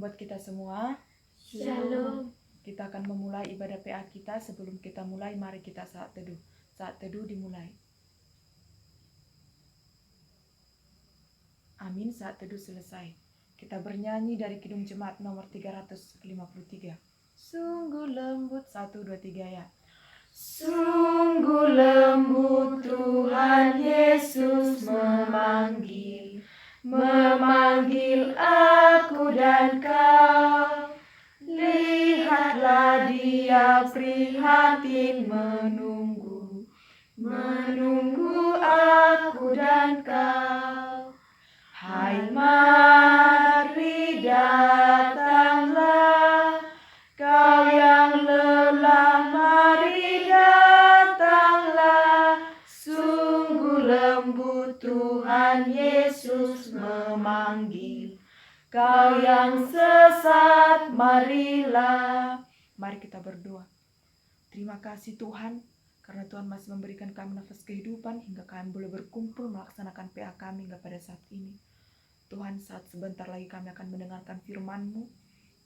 buat kita semua. Shalom. Kita akan memulai ibadah PA kita. Sebelum kita mulai, mari kita saat teduh. Saat teduh dimulai. Amin, saat teduh selesai. Kita bernyanyi dari Kidung Jemaat nomor 353. Sungguh lembut, 1, 2, 3 ya. Sungguh lembut Tuhan Yesus memanggil aku dan kau. Lihatlah Dia prihatin menunggu aku dan kau. Hai, mari datanglah, kau yang lelah, mari datanglah. Sungguh lembut Tuhan Yesus memanggil. Kau yang sesat, marilah. Mari kita berdoa. Terima kasih Tuhan, karena Tuhan masih memberikan kami nafas kehidupan hingga kami boleh berkumpul melaksanakan PA kami hingga pada saat ini. Tuhan, saat sebentar lagi kami akan mendengarkan firman-Mu.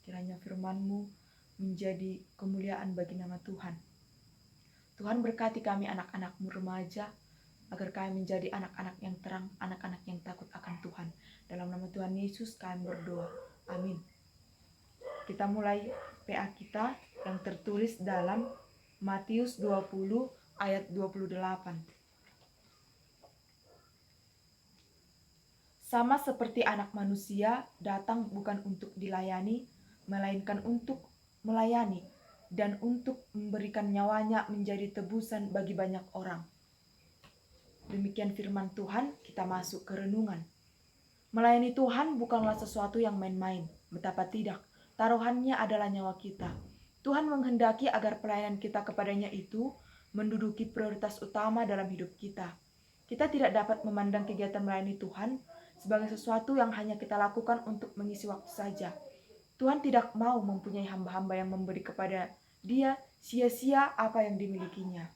Kiranya firman-Mu menjadi kemuliaan bagi nama Tuhan. Tuhan, berkati kami anak-anak-Mu remaja, agar kami menjadi anak-anak yang terang, anak-anak yang takut akan Tuhan. Dalam nama Tuhan Yesus kami berdoa. Amin. Kita mulai PA kita yang tertulis dalam Matius 20 ayat 28. Sama seperti Anak Manusia datang bukan untuk dilayani, melainkan untuk melayani dan untuk memberikan nyawanya menjadi tebusan bagi banyak orang. Demikian firman Tuhan, kita masuk ke renungan. Melayani Tuhan bukanlah sesuatu yang main-main, betapa tidak. Taruhannya adalah nyawa kita. Tuhan menghendaki agar pelayanan kita kepadanya itu menduduki prioritas utama dalam hidup kita. Kita tidak dapat memandang kegiatan melayani Tuhan sebagai sesuatu yang hanya kita lakukan untuk mengisi waktu saja. Tuhan tidak mau mempunyai hamba-hamba yang memberi kepada Dia sia-sia apa yang dimilikinya.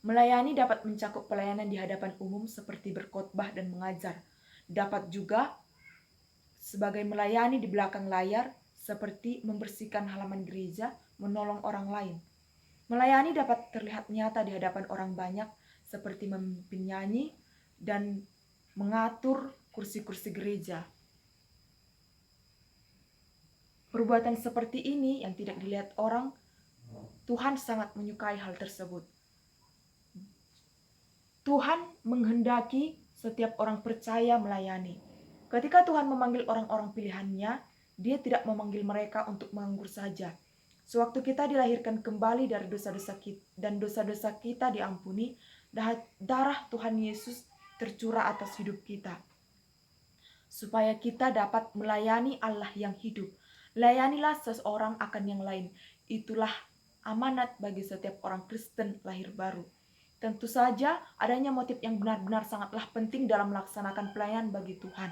Melayani dapat mencakup pelayanan di hadapan umum seperti berkhotbah dan mengajar. Dapat juga sebagai melayani di belakang layar seperti membersihkan halaman gereja, menolong orang lain. Melayani dapat terlihat nyata di hadapan orang banyak seperti memimpin nyanyi dan mengatur kursi-kursi gereja. Perbuatan seperti ini yang tidak dilihat orang, Tuhan sangat menyukai hal tersebut. Tuhan menghendaki setiap orang percaya melayani. Ketika Tuhan memanggil orang-orang pilihannya, Dia tidak memanggil mereka untuk menganggur saja. Sewaktu kita dilahirkan kembali dari dosa-dosa kita dan dosa-dosa kita diampuni, darah Tuhan Yesus tercurah atas hidup kita, supaya kita dapat melayani Allah yang hidup. Layanilah seseorang akan yang lain. Itulah amanat bagi setiap orang Kristen lahir baru. Tentu saja adanya motif yang benar-benar sangatlah penting dalam melaksanakan pelayanan bagi Tuhan.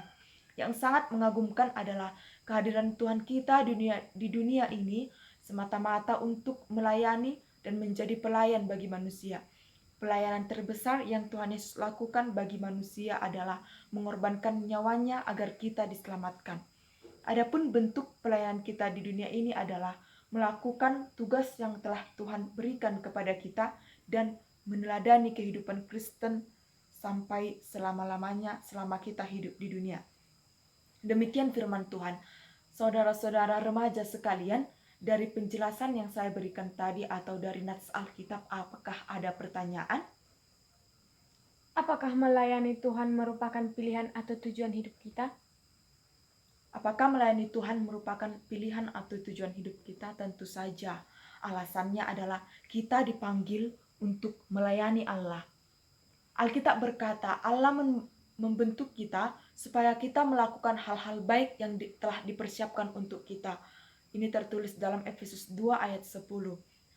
Yang sangat mengagumkan adalah kehadiran Tuhan kita di dunia ini semata-mata untuk melayani dan menjadi pelayan bagi manusia. Pelayanan terbesar yang Tuhan Yesus lakukan bagi manusia adalah mengorbankan nyawanya agar kita diselamatkan. Adapun bentuk pelayanan kita di dunia ini adalah melakukan tugas yang telah Tuhan berikan kepada kita dan meneladani kehidupan Kristen sampai selama-lamanya selama kita hidup di dunia. Demikian firman Tuhan. Saudara-saudara remaja sekalian, dari penjelasan yang saya berikan tadi atau dari nats Alkitab, apakah ada pertanyaan? Apakah melayani Tuhan merupakan pilihan atau tujuan hidup kita? Apakah melayani Tuhan merupakan pilihan atau tujuan hidup kita? Tentu saja. Alasannya adalah kita dipanggil untuk melayani Allah. Alkitab berkata, Allah membentuk kita supaya kita melakukan hal-hal baik yang telah dipersiapkan untuk kita. Ini tertulis dalam Efesus 2 ayat 10.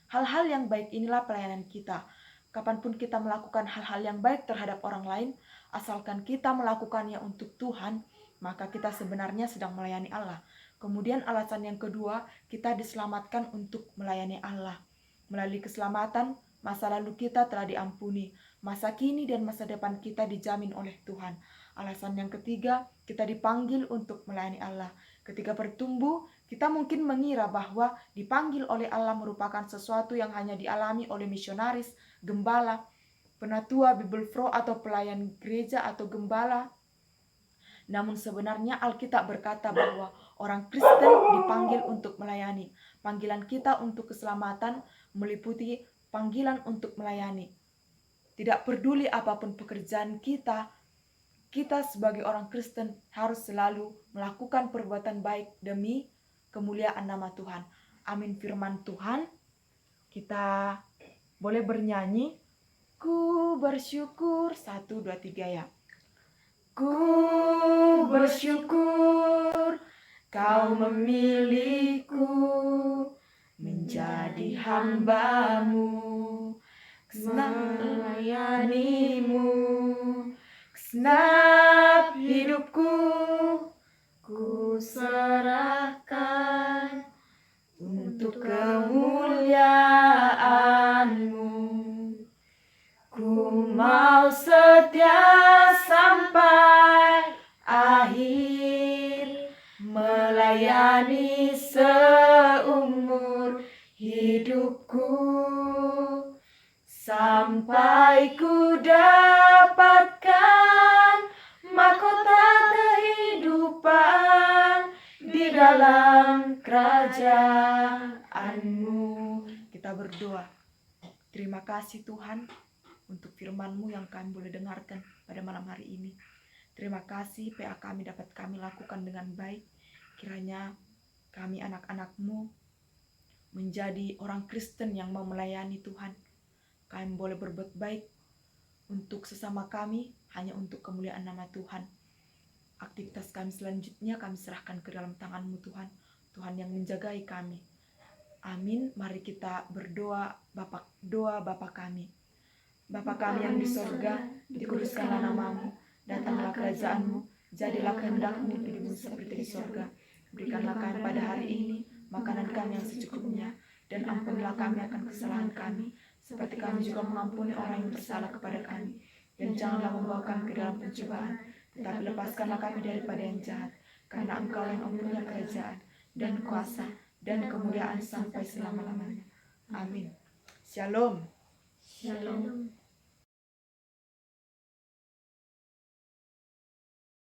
Hal-hal yang baik inilah pelayanan kita. Kapanpun kita melakukan hal-hal yang baik terhadap orang lain, asalkan kita melakukannya untuk Tuhan, maka kita sebenarnya sedang melayani Allah. Kemudian alasan yang kedua, kita diselamatkan untuk melayani Allah. Melalui keselamatan, masa lalu kita telah diampuni. Masa kini dan masa depan kita dijamin oleh Tuhan. Alasan yang ketiga, kita dipanggil untuk melayani Allah. Ketika bertumbuh, kita mungkin mengira bahwa dipanggil oleh Allah merupakan sesuatu yang hanya dialami oleh misionaris, gembala, penatua, Bible Pro, atau pelayan gereja atau gembala. Namun sebenarnya Alkitab berkata bahwa orang Kristen dipanggil untuk melayani. Panggilan kita untuk keselamatan meliputi panggilan untuk melayani. Tidak peduli apapun pekerjaan kita, kita sebagai orang Kristen harus selalu melakukan perbuatan baik demi kemuliaan nama Tuhan. Amin firman Tuhan. Kita boleh bernyanyi. Ku bersyukur, 1, 2, 3 ya. Ku bersyukur Kau memilihku menjadi hamba-Mu, melayani-Mu. Segenap hidupku ku serahkan untuk kemuliaan-Mu. Ku mau setia sampai akhir, melayani seumur hidupku, sampai ku dapatkan mahkota kehidupan di dalam kerajaan-Mu. Kita berdoa. Terima kasih Tuhan untuk firman-Mu yang kami boleh dengarkan pada malam hari ini. Terima kasih PA kami dapat kami lakukan dengan baik. Kiranya kami anak-anak-Mu menjadi orang Kristen yang mau melayani Tuhan. Kami boleh berbuat baik untuk sesama kami hanya untuk kemuliaan nama Tuhan. Aktivitas kami selanjutnya kami serahkan ke dalam tangan-Mu Tuhan. Tuhan yang menjagai kami. Amin. Mari kita berdoa Bapa kami. Bapa kami yang di sorga, dikuduskanlah nama-Mu, datanglah kerajaan-Mu, jadilah kehendak-Mu di bumi seperti di sorga. Berikanlah kami pada hari ini makanan kami yang secukupnya, dan ampunilah kami akan kesalahan kami, seperti kami juga mengampuni orang yang bersalah kepada kami. Dan janganlah membawa kami ke dalam pencobaan, tetapi lepaskanlah kami daripada yang jahat, karena Engkau yang mempunyai kerajaan, dan kuasa, dan kemuliaan sampai selama-lamanya. Amin. Shalom. Shalom.